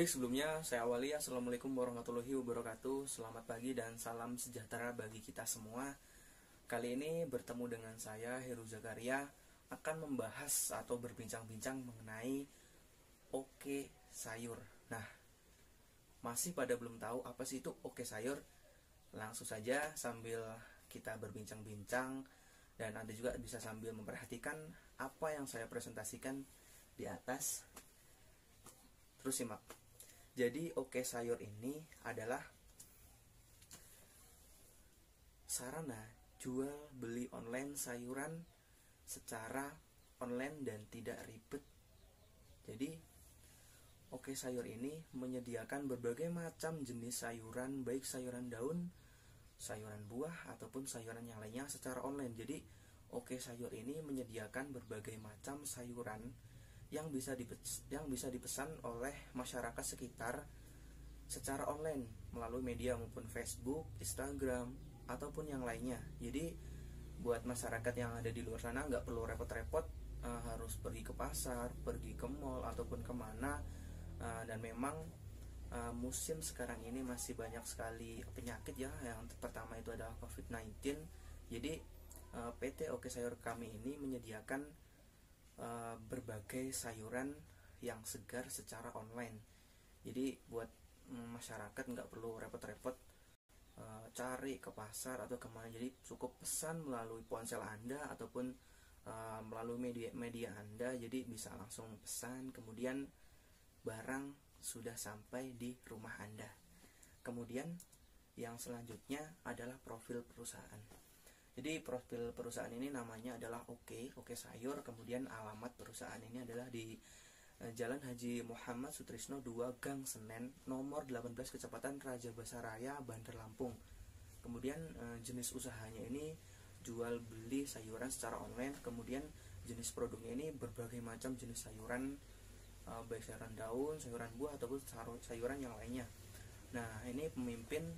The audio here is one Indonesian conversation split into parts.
Baik, sebelumnya saya awali. Assalamualaikum warahmatullahi wabarakatuh. Selamat pagi dan salam sejahtera bagi kita semua. Kali ini bertemu dengan saya, Heru Zakaria, akan membahas atau berbincang-bincang mengenai oke sayur. Nah, masih pada belum tahu apa sih itu oke sayur? Langsung saja sambil kita berbincang-bincang, dan Anda juga bisa sambil memperhatikan apa yang saya presentasikan di atas. Terus simak. Jadi oke sayur ini adalah sarana jual beli online sayuran secara online dan tidak ribet. Jadi oke sayur ini menyediakan berbagai macam jenis sayuran, baik sayuran daun, sayuran buah, ataupun sayuran yang lainnya secara online. Jadi oke sayur ini menyediakan berbagai macam sayuran yang bisa dipesan oleh masyarakat sekitar secara online melalui media maupun Facebook, Instagram, ataupun yang lainnya. Jadi buat masyarakat yang ada di luar sana nggak perlu repot-repot harus pergi ke pasar, pergi ke mall, ataupun kemana. Dan memang musim sekarang ini masih banyak sekali penyakit ya. Yang pertama itu adalah COVID-19. Jadi PT Oke Sayur kami ini menyediakan berbagai sayuran yang segar secara online. Jadi buat masyarakat nggak perlu repot-repot cari ke pasar atau kemana. Jadi cukup pesan melalui ponsel Anda ataupun melalui media Anda. Jadi bisa langsung pesan, kemudian barang sudah sampai di rumah Anda. Kemudian yang selanjutnya adalah profil perusahaan. Jadi profil perusahaan ini namanya adalah Oke Sayur. Kemudian alamat perusahaan ini adalah di Jalan Haji Muhammad Sutrisno 2 Gang Senen nomor 18 Kecepatan Raja Basaraya, Bandar Lampung. Kemudian jenis usahanya ini jual beli sayuran secara online. Kemudian jenis produknya ini berbagai macam jenis sayuran, baik sayuran daun, sayuran buah, ataupun sayuran yang lainnya. Nah, ini pemimpin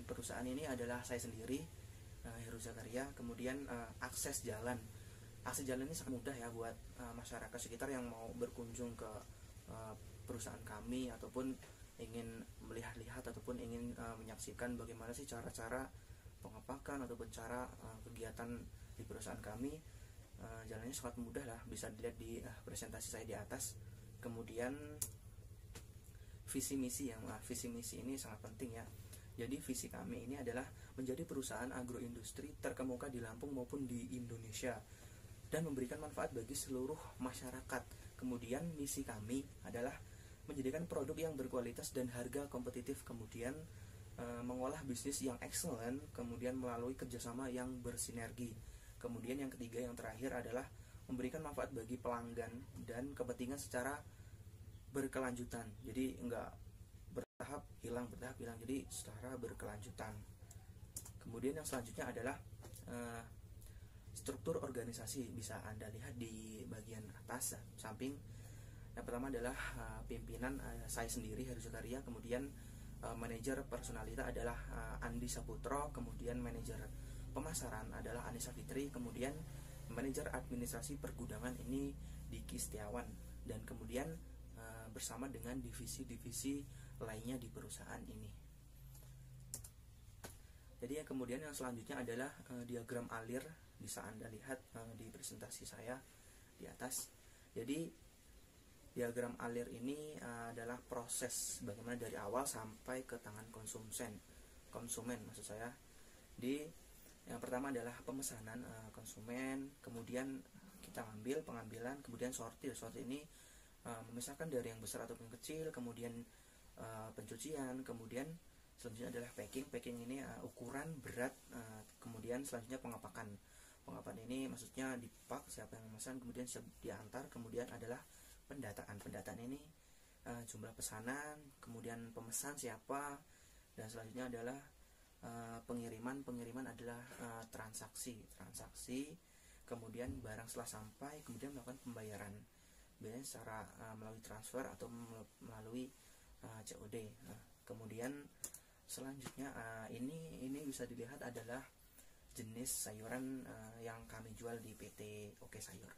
perusahaan ini adalah saya sendiri, Heru Zakaria. Kemudian akses jalan ini sangat mudah ya buat masyarakat sekitar yang mau berkunjung ke perusahaan kami, ataupun ingin melihat-lihat ataupun ingin menyaksikan bagaimana sih cara-cara pengepakan ataupun cara kegiatan di perusahaan kami. Jalannya sangat mudah lah, bisa dilihat di presentasi saya di atas. Kemudian visi misi ini sangat penting ya. Jadi visi kami ini adalah menjadi perusahaan agroindustri terkemuka di Lampung maupun di Indonesia dan memberikan manfaat bagi seluruh masyarakat. Kemudian misi kami adalah menjadikan produk yang berkualitas dan harga kompetitif, kemudian mengolah bisnis yang excellent, kemudian melalui kerjasama yang bersinergi. Kemudian yang ketiga, yang terakhir adalah memberikan manfaat bagi pelanggan dan kepentingan secara berkelanjutan. Jadi enggak bertahap hilang, jadi secara berkelanjutan. Kemudian yang selanjutnya adalah struktur organisasi. Bisa Anda lihat di bagian atas samping. Yang pertama adalah pimpinan saya sendiri, Heru Zakaria. Kemudian manajer personalita adalah Andi Saputro. Kemudian manajer pemasaran adalah Anissa Fitri. Kemudian manajer administrasi pergudangan ini Diki Setiawan. Dan kemudian bersama dengan divisi-divisi lainnya di perusahaan ini. Jadi kemudian yang selanjutnya adalah diagram alir. Bisa Anda lihat di presentasi saya di atas. Jadi diagram alir ini adalah proses bagaimana dari awal sampai ke tangan konsumen maksud saya. Yang pertama adalah pemesanan konsumen, kemudian kita ambil pengambilan, kemudian sortir ini memisahkan dari yang besar ataupun kecil, kemudian pencucian, kemudian selanjutnya adalah packing ini ukuran, berat, kemudian selanjutnya pengepakan ini maksudnya dipak siapa yang memesan, kemudian siap diantar, kemudian adalah pendataan ini jumlah pesanan, kemudian pemesan siapa, dan selanjutnya adalah pengiriman adalah transaksi, kemudian barang setelah sampai, kemudian melakukan pembayaran, biasanya secara melalui transfer atau melalui COD. Kemudian selanjutnya ini bisa dilihat adalah jenis sayuran yang kami jual di PT Oke Sayur.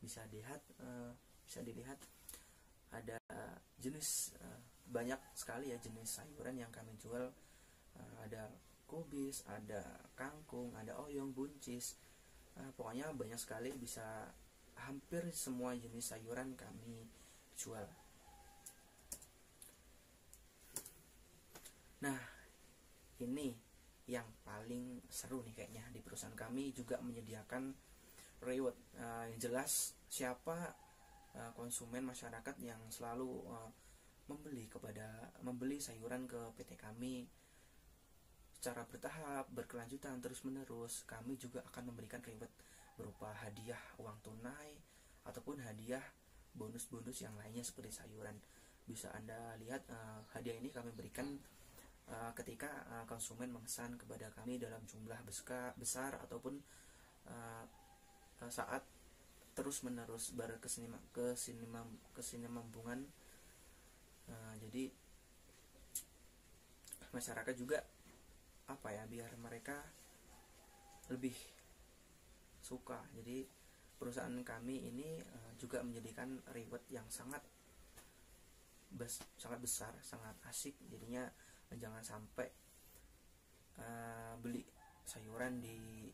Bisa dilihat ada jenis banyak sekali ya jenis sayuran yang kami jual. Ada kubis, ada kangkung, ada oyong, buncis, pokoknya banyak sekali, bisa hampir semua jenis sayuran kami jual. Nah, ini yang paling seru nih kayaknya di perusahaan kami, juga menyediakan reward. Yang jelas siapa konsumen masyarakat yang selalu membeli sayuran ke PT kami secara bertahap, berkelanjutan, terus menerus, kami juga akan memberikan reward berupa hadiah uang tunai ataupun hadiah bonus-bonus yang lainnya seperti sayuran. Bisa Anda lihat hadiah ini kami berikan ketika konsumen memesan kepada kami dalam jumlah besar ataupun saat terus menerus berkesinambungan. Jadi masyarakat juga biar mereka lebih suka. Jadi perusahaan kami ini juga menjadikan reward yang sangat besar, sangat asik. Jadinya jangan sampai beli sayuran di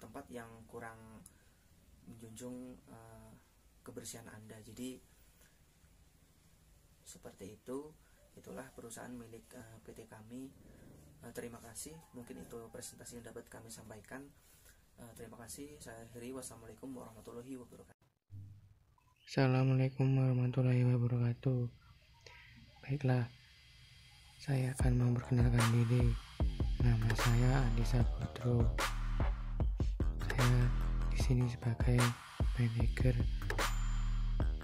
tempat yang kurang menjunjung kebersihan Anda. Jadi seperti itulah perusahaan milik PT kami. Terima kasih, mungkin itu presentasi yang dapat kami sampaikan. Terima kasih, saya akhiri. Wassalamualaikum warahmatullahi wabarakatuh. Assalamualaikum warahmatullahi wabarakatuh. Baiklah, saya akan memperkenalkan diri. Nama saya Andi Saputro. Saya di sini sebagai manajer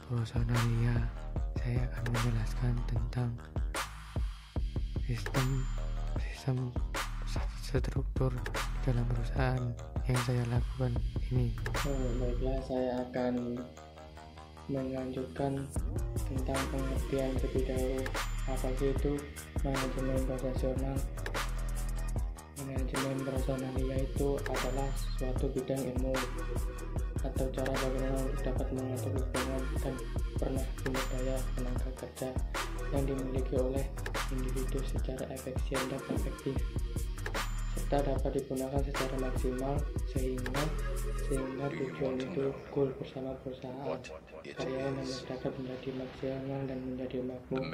Prosonalia. Saya akan menjelaskan tentang sistem struktur dalam perusahaan yang saya lakukan ini. Baiklah, saya akan melanjutkan tentang pengertian terlebih dahulu. Apa sih itu manajemen profesional? Manajemen personalia itu adalah suatu bidang ilmu atau cara bagaimana untuk dapat mengatur hubungan dan pernah sumber daya tenaga kerja yang dimiliki oleh individu secara efisien dan efektif, serta dapat digunakan secara maksimal sehingga tujuan itu goal bersama perusahaan. Karyawan yang dapat menjadi maksimal dan menjadi makmur.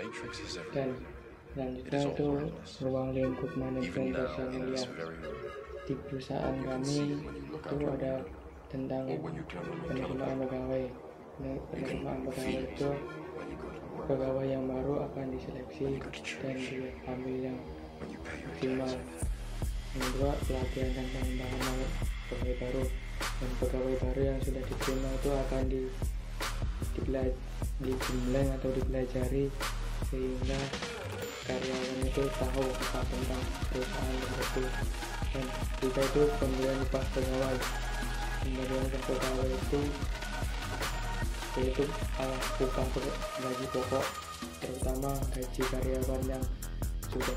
Dan selanjutnya itu ruang lingkup manajemen personalia. Di perusahaan kami itu ada tentang penerimaan pegawai. Penerimaan pegawai itu pegawai yang baru akan diseleksi dan diambil yang maksimal. Yang kedua, pelatihan dan pengembangan pegawai baru, dan pegawai baru yang sudah diterima itu akan digembleng atau dipelajari sehingga karyawan itu tahu apa tentang perusahaan tersebut. Dan juga itu pemberian upah pegawai. Pemberian upah pegawai itu yaitu upah gaji pokok, terutama gaji karyawan yang sudah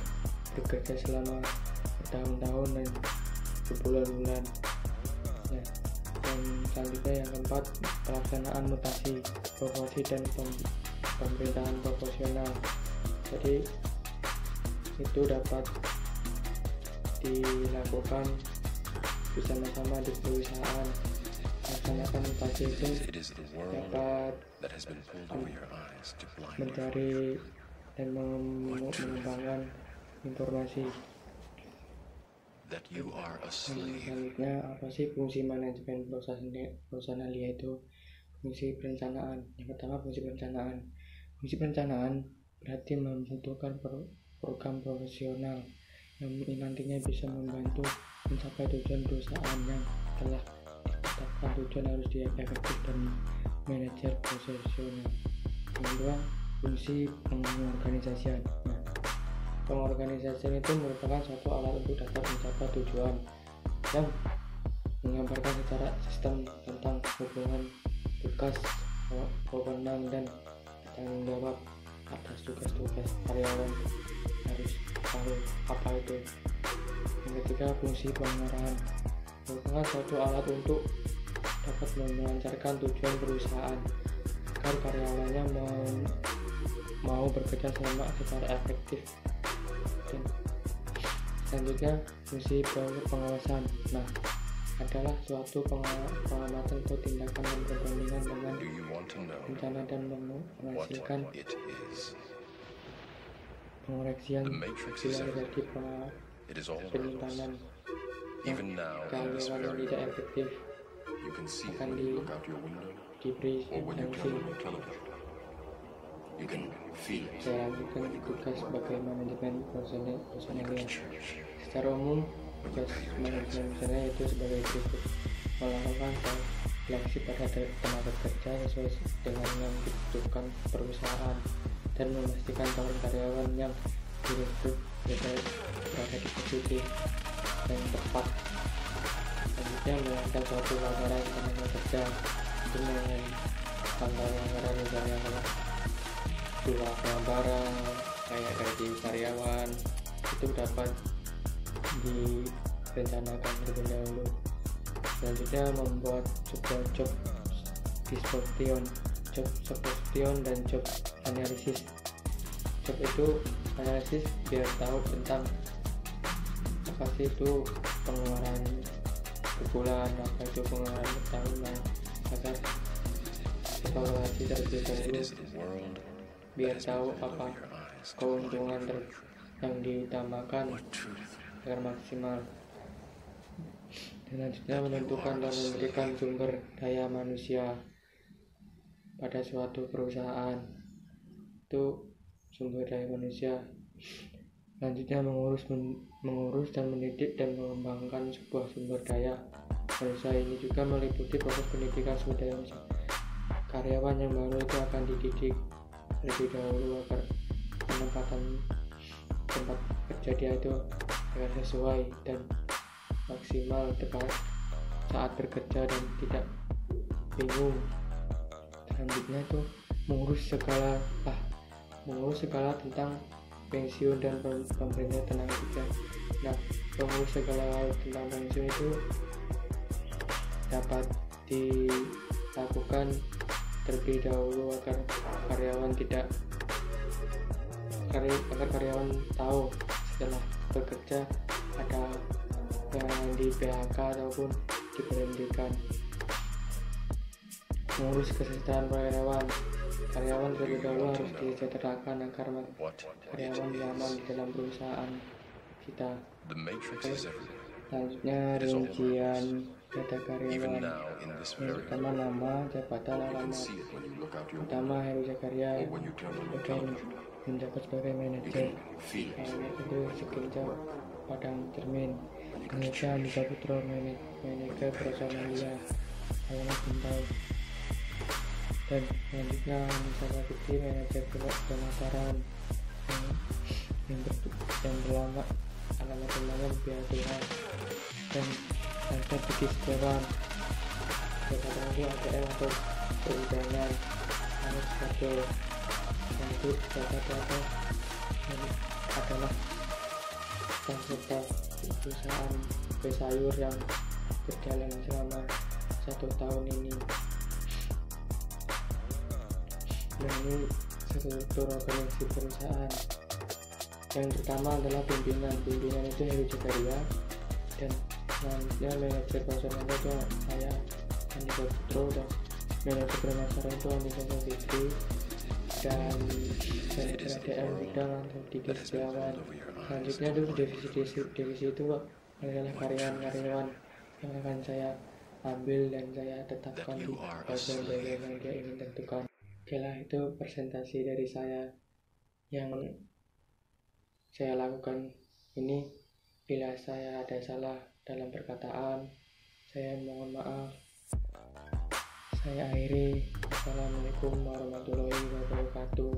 bekerja selama bertahun-tahun dan berbulan-bulan. Nah, dan selanjutnya yang keempat, pelaksanaan mutasi promosi dan pemerintahan proporsional. Jadi itu dapat dilakukan bersama-sama di perusahaan. Melaksanakan mutasi itu dapat mencari dan mengembangkan informasi. Selanjutnya, apa sih fungsi manajemen personalia itu? Fungsi perencanaan. Yang pertama, fungsi perencanaan. Fungsi perencanaan berarti membutuhkan program profesional yang nantinya bisa membantu mencapai tujuan perusahaan yang telah ditetapkan. Tujuan harus efektif dan manajer profesional. Yang kedua, fungsi pengorganisasian. Nah, pengorganisasian itu merupakan suatu alat untuk dapat mencapai tujuan yang menggambarkan secara sistem tentang hubungan tugas, wewenang dan tanggung jawab atas tugas-tugas. Karyawan harus tahu apa itu. Yang ketiga, fungsi pengarahan merupakan suatu alat untuk dapat melancarkan tujuan perusahaan agar karyawannya mau bekerja sama secara efektif. Dan selanjutnya fungsi pengawasan. Nah, adalah suatu pengamatan atau tindakan yang berbandingan dengan rencana dan menghasilkan pengoreksian bila terjadi penyimpangan karyawan yang tidak efektif akan diberi sanksi. Saya lanjutkan tugas sebagai manajemen personelnya. Secara umum, tugas manajemen personel itu sebagai berikut: melakukan seleksi pada tenaga kerja sesuai dengan yang dibutuhkan perusahaan dan memastikan calon karyawan yang direkrut berada di posisi yang tepat. Selanjutnya, melakukan suatu pelanggaran tenaga kerja dengan pelanggaran misalnya kalau dua pelanggaran kayak gaji karyawan itu dapat direncanakan terlebih dahulu. Selanjutnya, membuat sebuah job description, dan job analisis. Job itu analisis biar tahu tentang apa sih itu pengeluaran per bulan, apa itu pengeluaran per tahunan, agar evaluasi terlebih dahulu biar tahu apa keuntungan yang diutamakan agar maksimal. Dan selanjutnya, menentukan dan memberikan sumber daya manusia pada suatu perusahaan. Itu sumber daya manusia. Selanjutnya, mengurus dan mendidik dan mengembangkan sebuah sumber daya manusia. Ini juga meliputi proses pendidikan sumber daya manusia. Karyawan yang baru itu akan dididik lebih dahulu agar penempatan tempat kerja dia itu agar sesuai dan maksimal tepat saat bekerja dan tidak bingung. Selanjutnya itu mengurus segala tentang pensiun dan pemberian tenaga kerja. Nah, mengurus segala tentang pensiun itu dapat dilakukan terlebih dahulu agar karyawan tahu setelah bekerja ada yang di PHK ataupun diberhentikan. Mengurus kesejahteraan karyawan terlebih dahulu harus disejahterakan agar karyawan nyaman di dalam perusahaan kita. Selanjutnya, rincian data karyawan. Yang pertama, nama, jabatan, alamat. Pertama, Heru Zakaria menjabat sebagai manajer. Alamat itu Sekinjau Padang Cermin. Kemudian Andika Putro, manajer personalia. Alamat Bintang. Dan selanjutnya Anissa Fitri, manajer pemasaran. Yang berlama alamat pembangunan biaya Tuhan. Dan Antar Bukis Dewan, jabatan lagi ATM untuk perundangan. Harus satu lanjut jabatan adalah peserta perusahaan sayur yang berjalan selama 1 tahun ini. Dan ini struktur organisasi perusahaan. Yang pertama adalah pimpinan itu Heru Zakaria, dan selanjutnya manajer personalnya itu saya Andika Putro, dan manajer pemasaran itu Anissa Fitri, dan ADM bidang Diki Setiawan. Selanjutnya itu divisi itu adalah karyawan yang akan saya ambil dan saya tetapkan di bagian yang dia ingin tentukan. Oke lah, itu presentasi dari saya yang saya lakukan ini. Bila saya ada salah dalam perkataan, saya mohon maaf. Saya akhiri. Assalamualaikum warahmatullahi wabarakatuh.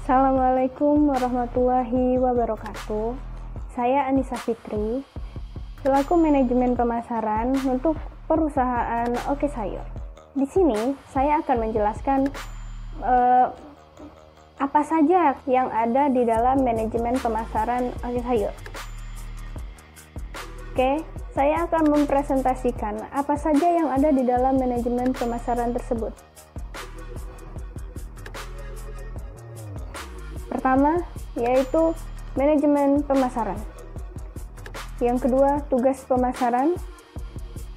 Assalamualaikum warahmatullahi wabarakatuh. Saya Anissa Fitri, selaku manajemen pemasaran untuk perusahaan Oke Sayur. Di sini saya akan menjelaskan apa saja yang ada di dalam manajemen pemasaran Oke Sayur. Oke, saya akan mempresentasikan apa saja yang ada di dalam manajemen pemasaran tersebut. pertama yaitu manajemen pemasaran. Yang kedua, tugas pemasaran.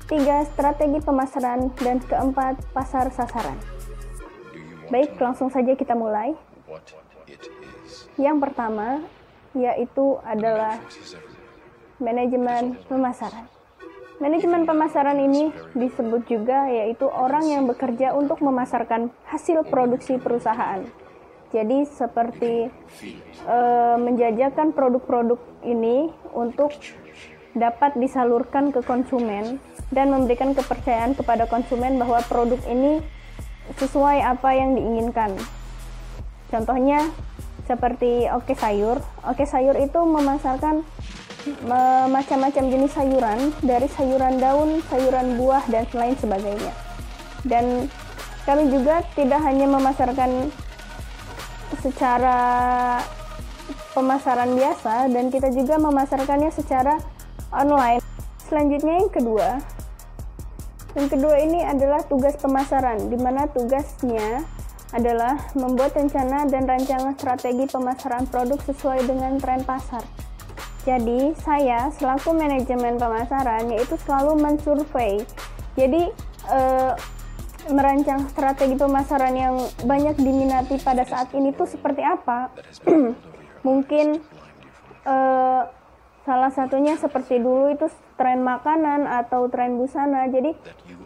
3, strategi pemasaran. Dan keempat, pasar sasaran. Baik, langsung saja kita mulai. Yang pertama yaitu adalah manajemen pemasaran. Manajemen pemasaran ini disebut juga yaitu orang yang bekerja untuk memasarkan hasil produksi perusahaan. Jadi seperti menjajakan produk-produk ini untuk dapat disalurkan ke konsumen dan memberikan kepercayaan kepada konsumen bahwa produk ini sesuai apa yang diinginkan. Contohnya seperti Oke Sayur. Oke Sayur itu memasarkan macam-macam jenis sayuran, dari sayuran daun, sayuran buah, dan lain sebagainya. Dan kami juga tidak hanya memasarkan secara pemasaran biasa, dan kita juga memasarkannya secara online. Selanjutnya yang kedua ini adalah tugas pemasaran, di mana tugasnya adalah membuat rencana dan rancangan strategi pemasaran produk sesuai dengan tren pasar. Jadi saya selaku manajemen pemasaran yaitu selalu mensurvei. Jadi merancang strategi pemasaran yang banyak diminati pada saat ini tuh seperti apa? Mungkin salah satunya seperti dulu itu tren makanan atau tren busana. Jadi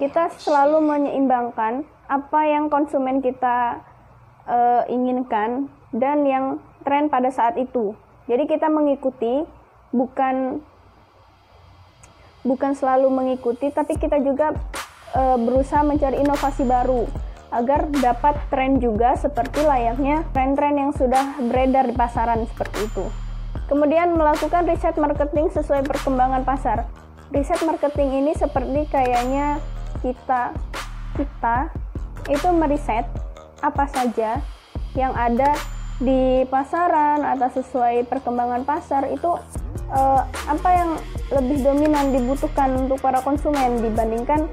kita selalu menyeimbangkan apa yang konsumen kita inginkan dan yang tren pada saat itu. Jadi kita mengikuti, bukan selalu mengikuti, tapi kita juga berusaha mencari inovasi baru agar dapat tren juga seperti layaknya tren-tren yang sudah beredar di pasaran seperti itu. Kemudian melakukan riset marketing sesuai perkembangan pasar. Riset marketing ini seperti kayaknya kita itu meriset apa saja yang ada di pasaran atau sesuai perkembangan pasar itu apa yang lebih dominan dibutuhkan untuk para konsumen dibandingkan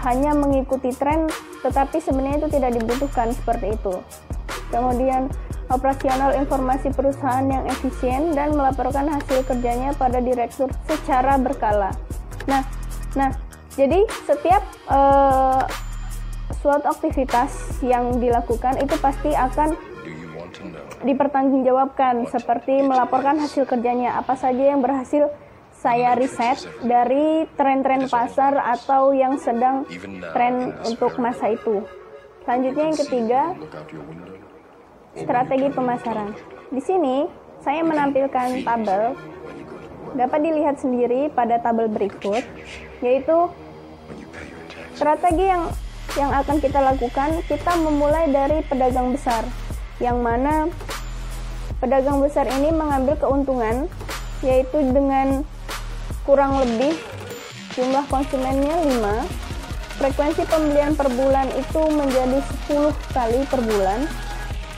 hanya mengikuti tren tetapi sebenarnya itu tidak dibutuhkan seperti itu. Kemudian operasional informasi perusahaan yang efisien dan melaporkan hasil kerjanya pada direktur secara berkala. Nah, jadi setiap suatu aktivitas yang dilakukan itu pasti akan dipertanggungjawabkan, seperti melaporkan hasil kerjanya, apa saja yang berhasil saya riset dari tren-tren pasar atau yang sedang tren untuk masa itu. Selanjutnya yang ketiga, strategi pemasaran. Di sini saya menampilkan tabel, dapat dilihat sendiri pada tabel berikut, yaitu strategi yang akan kita lakukan. Kita memulai dari pedagang besar, yang mana pedagang besar ini mengambil keuntungan, yaitu dengan kurang lebih jumlah konsumennya 5, frekuensi pembelian per bulan itu menjadi 10 kali per bulan,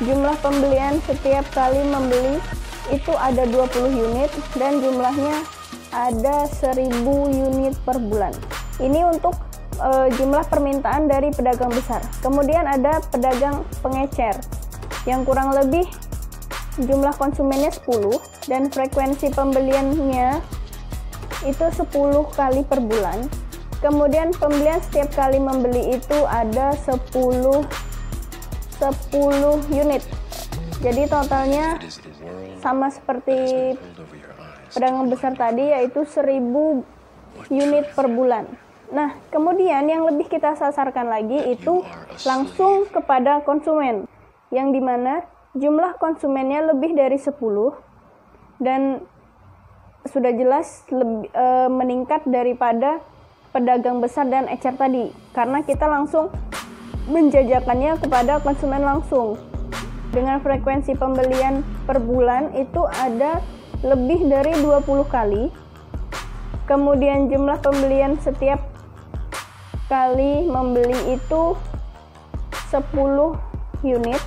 jumlah pembelian setiap kali membeli itu ada 20 unit, dan jumlahnya ada 1000 unit per bulan. Ini untuk jumlah permintaan dari pedagang besar. Kemudian ada pedagang pengecer yang kurang lebih jumlah konsumennya 10 dan frekuensi pembeliannya itu 10 kali per bulan. Kemudian pembelian setiap kali membeli itu ada 10 unit. Jadi totalnya sama seperti pedagang besar tadi, yaitu 1000 unit per bulan. Nah, kemudian yang lebih kita sasarkan lagi itu langsung kepada konsumen, yang dimana jumlah konsumennya lebih dari 10 dan sudah jelas meningkat daripada pedagang besar dan ecer tadi, karena kita langsung menjajakannya kepada konsumen langsung. Dengan frekuensi pembelian per bulan itu ada lebih dari 20 kali. Kemudian jumlah pembelian setiap kali membeli itu 10 unit,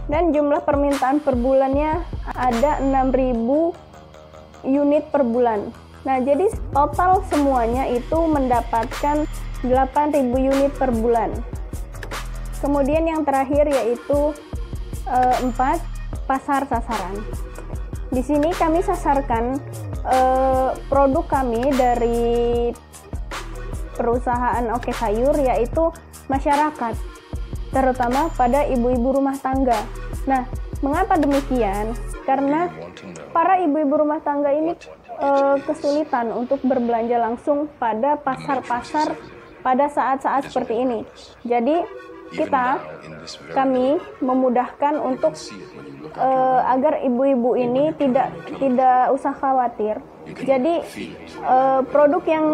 dan jumlah permintaan per bulannya ada 6.000 unit per bulan. Nah, jadi total semuanya itu mendapatkan 8.000 unit per bulan. Kemudian yang terakhir yaitu 4, pasar sasaran. Di sini kami sasarkan produk kami dari perusahaan Oke Sayur, yaitu masyarakat, terutama pada ibu-ibu rumah tangga. Nah, mengapa demikian? Karena para ibu-ibu rumah tangga ini kesulitan untuk berbelanja langsung pada pasar-pasar pada saat-saat seperti ini. Jadi kami memudahkan untuk agar ibu-ibu ini tidak usah khawatir. Jadi produk yang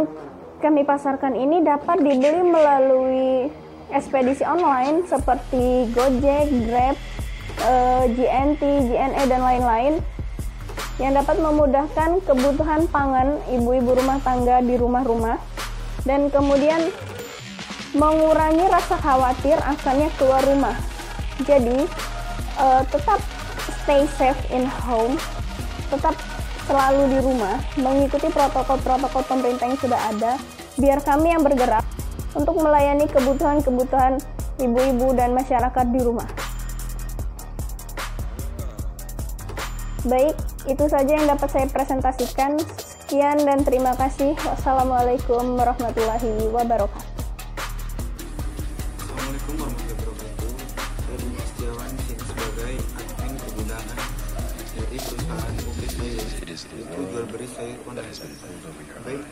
kami pasarkan ini dapat dibeli melalui ekspedisi online seperti Gojek, Grab, GNT, JNE, dan lain-lain, yang dapat memudahkan kebutuhan pangan ibu-ibu rumah tangga di rumah-rumah, dan kemudian mengurangi rasa khawatir akannya keluar rumah. Jadi tetap stay safe in home, tetap selalu di rumah, mengikuti protokol-protokol pemerintah yang sudah ada, biar kami yang bergerak untuk melayani kebutuhan-kebutuhan ibu-ibu dan masyarakat di rumah. Baik, itu saja yang dapat saya presentasikan. Sekian dan terima kasih. Wassalamualaikum warahmatullahi wabarakatuh. Assalamualaikum warahmatullahi wabarakatuh. Saya Budi Setiawan di sini sebagai admin pergudangan dari perusahaan Oke Sayur, itu jual beli sayur online. Baik,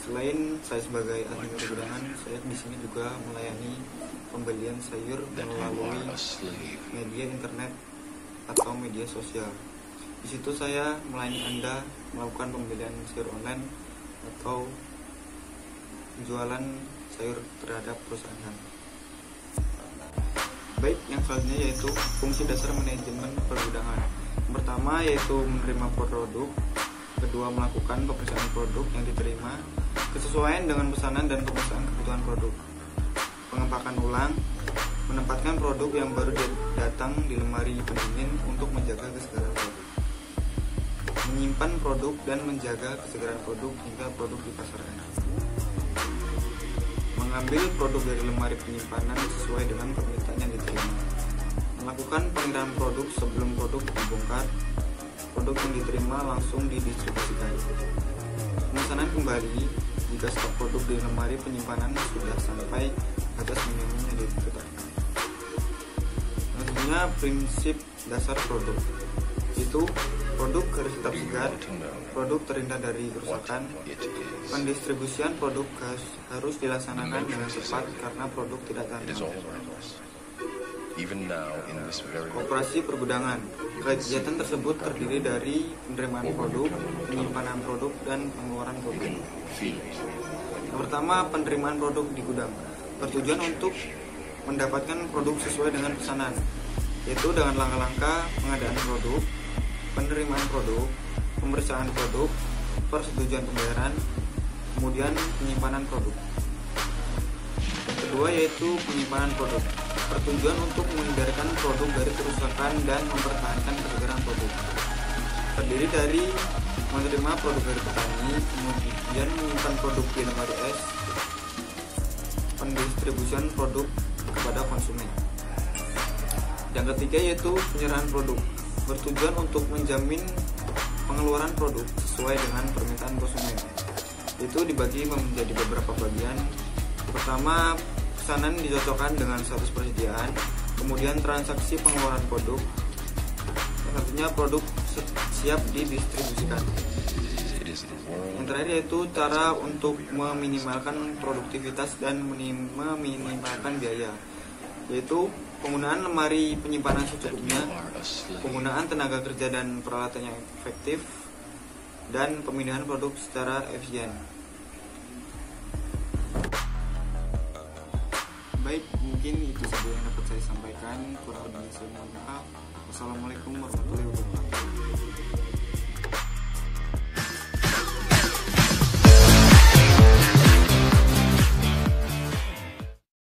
selain saya sebagai admin pergudangan, saya di sini juga melayani pembelian sayur melalui media internet atau media sosial. Di situ saya melayani Anda melakukan pembelian sayur online atau penjualan sayur terhadap perusahaan. Baik, yang selanjutnya yaitu fungsi dasar manajemen pergudangan. Yang pertama yaitu menerima produk, kedua melakukan pemeriksaan produk yang diterima, kesesuaian dengan pesanan dan pemeriksaan kebutuhan produk, pengepakan ulang, menempatkan produk yang baru datang di lemari pendingin untuk menjaga kesegaran produk, menyimpan produk dan menjaga kesegaran produk hingga produk dipasarkan, mengambil produk dari lemari penyimpanan sesuai dengan permintaan yang diterima, melakukan pengiriman produk sebelum produk dibongkar, produk yang diterima langsung didistribusikan, pemesanan kembali jika stok produk di lemari penyimpanan sudah sampai batas minimum yang ditetapkan. Selanjutnya, prinsip dasar produk itu produk harus tetap segar, produk terhindar dari kerusakan, pendistribusian produk harus dilaksanakan dengan cepat karena produk tidak tahan lama. Operasi pergudangan. Kegiatan tersebut terdiri dari penerimaan produk, penyimpanan produk, dan pengeluaran produk. Yang pertama, penerimaan produk di gudang bertujuan untuk mendapatkan produk sesuai dengan pesanan, yaitu dengan langkah-langkah pengadaan produk, penerimaan produk, pemeriksaan produk, persetujuan pembayaran, kemudian penyimpanan produk. Yang kedua yaitu penyimpanan produk, bertujuan untuk menghindarkan produk dari kerusakan dan mempertahankan kesegaran produk. Terdiri dari menerima produk dari petani, kemudian menyimpan produk di lemari es, pendistribusian produk kepada konsumen. Yang ketiga yaitu penyerahan produk, bertujuan untuk menjamin pengeluaran produk sesuai dengan permintaan konsumen. Itu dibagi menjadi beberapa bagian. Pertama, pesanan dicocokkan dengan status persediaan, kemudian transaksi pengeluaran produk, yang satunya produk siap didistribusikan. Yang terakhir yaitu cara untuk meminimalkan produktivitas dan meminimalkan biaya, yaitu penggunaan lemari penyimpanan secukupnya, penggunaan tenaga kerja dan peralatan yang efektif, dan pemindahan produk secara efisien. Baik, mungkin itu saja yang dapat saya sampaikan. Kurang lebihnya saya mohon maaf. Wassalamualaikum warahmatullahi wabarakatuh.